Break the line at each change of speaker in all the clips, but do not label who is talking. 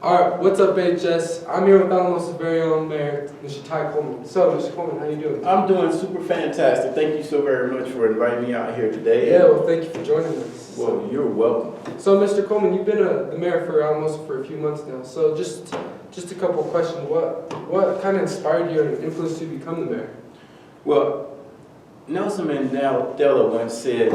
Alright, what's up, HS? I'm here with Alamos' very own mayor, Mr. Ty Coleman. So, Mr. Coleman, how you doing?
I'm doing super fantastic. Thank you so very much for inviting me out here today.
Yeah, well, thank you for joining us.
Well, you're welcome.
So, Mr. Coleman, you've been the mayor for Alamos for a few months now. So, just a couple of questions. What kind of inspired you and influenced you to become the mayor?
Well, Nelson Mandela once said,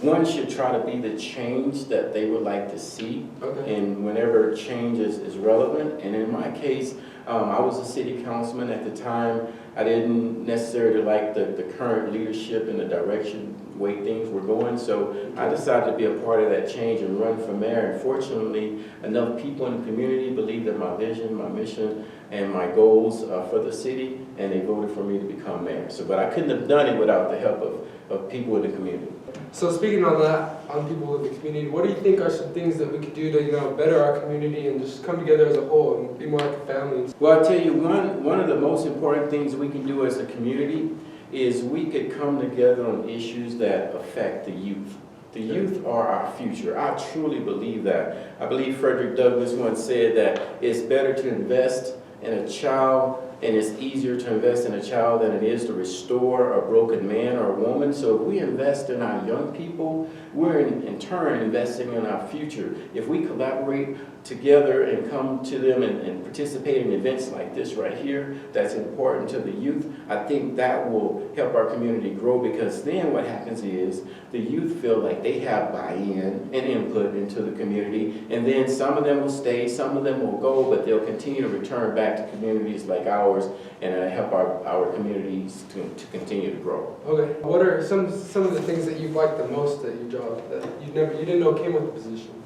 one should try to be the change that they would like to see,
Okay.
and whenever change is relevant. And in my case, I was a city councilman at the time. I didn't necessarily like the current leadership and the direction, way things were going, so I decided to be a part of that change and run for mayor. And fortunately, enough people in the community believed in my vision, my mission, and my goals for the city, and they voted for me to become mayor. So, but I couldn't have done it without the help of people in the community.
So, speaking on that, on people in the community, what do you think are some things that we could do to, better our community and just come together as a whole and be more like a family?
Well, I'll tell you, one of the most important things we can do as a community is we could come together on issues that affect the youth. The youth are our future. I truly believe that. I believe Frederick Douglass once said that it's better to invest in a child, and it's easier to invest in a child than it is to restore a broken man or a woman. So if we invest in our young people, we're in turn investing in our future. If we collaborate together and come to them and participate in events like this right here, that's important to the youth, I think that will help our community grow, because then what happens is the youth feel like they have buy-in and input into the community, and then some of them will stay, some of them will go, but they'll continue to return back to communities like ours and help our communities to continue to grow.
Okay. What are some of the things that you like the most at your job that you didn't know came with the position?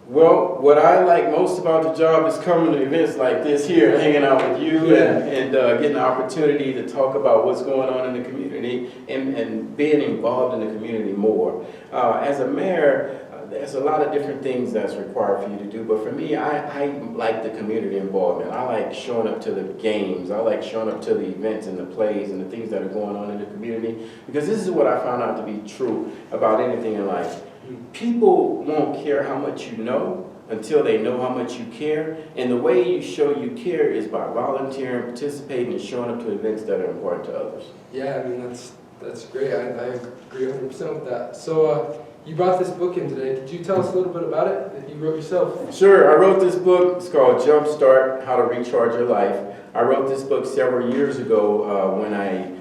Well, what I like most about the job is coming to events like this here, hanging out with you, and getting the opportunity to talk about what's going on in the community and being involved in the community more. As a mayor, there's a lot of different things that's required for you to do, but for me, I like the community involvement. I like showing up to the games. I like showing up to the events and the plays and the things that are going on in the community, because this is what I found out to be true about anything in life. People won't care how much you know until they know how much you care, and the way you show you care is by volunteering, participating, and showing up to events that are important to others.
Yeah, I mean, that's great. I agree 100% with that. So, you brought this book in today. Could you tell us a little bit about it that you wrote yourself?
Sure. I wrote this book. It's called Jumpstart: How to Recharge Your Life. I wrote this book several years ago when I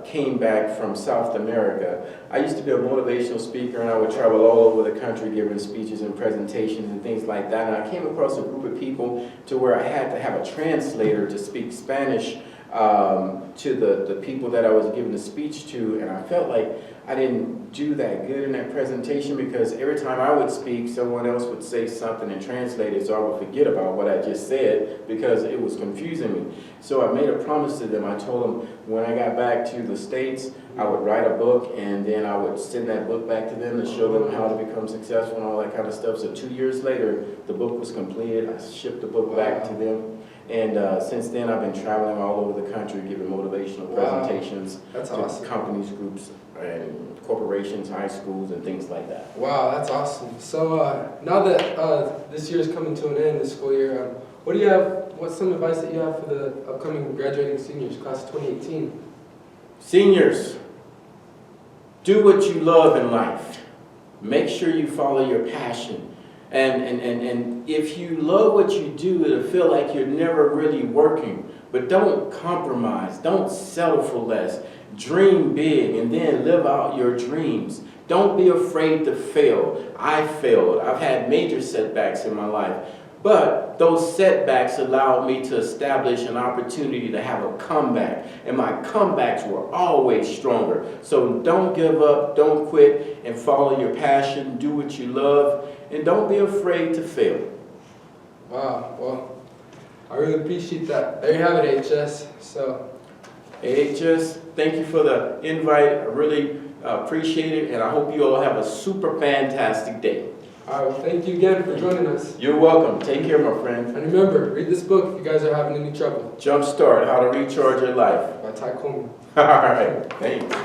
came back from South America. I used to be a motivational speaker, and I would travel all over the country giving speeches and presentations and things like that. And I came across a group of people to where I had to have a translator to speak Spanish to the people that I was giving the speech to, and I felt like I didn't do that good in that presentation, because every time I would speak, someone else would say something and translate it, so I would forget about what I just said because it was confusing me. So I made a promise to them. I told them when I got back to the States, I would write a book, and then I would send that book back to them to show them how to become successful and all that kind of stuff. So 2 years later, the book was completed. I shipped the book back to them. And since then, I've been traveling all over the country giving motivational presentations to companies, groups, and corporations, high schools, and things like that.
Wow, that's awesome. So now that this year is coming to an end, this school year, what do you have? What's some advice that you have for the upcoming graduating seniors, class of 2018?
Seniors, do what you love in life. Make sure you follow your passion. And if you love what you do, it'll feel like you're never really working. But don't compromise. Don't settle for less. Dream big and then live out your dreams. Don't be afraid to fail. I failed. I've had major setbacks in my life. But those setbacks allowed me to establish an opportunity to have a comeback. And my comebacks were always stronger. So don't give up, don't quit, and follow your passion. Do what you love, and don't be afraid to fail.
Wow, well, I really appreciate that. There you have it, HS. So,
hey, HS, thank you for the invite. I really appreciate it, and I hope you all have a super fantastic day.
All right, well, thank you again for joining us.
You're welcome. Take care, my friend.
And remember, read this book if you guys are having any trouble.
Jumpstart: How to Recharge Your Life
By Ty Coleman.
All right, thanks.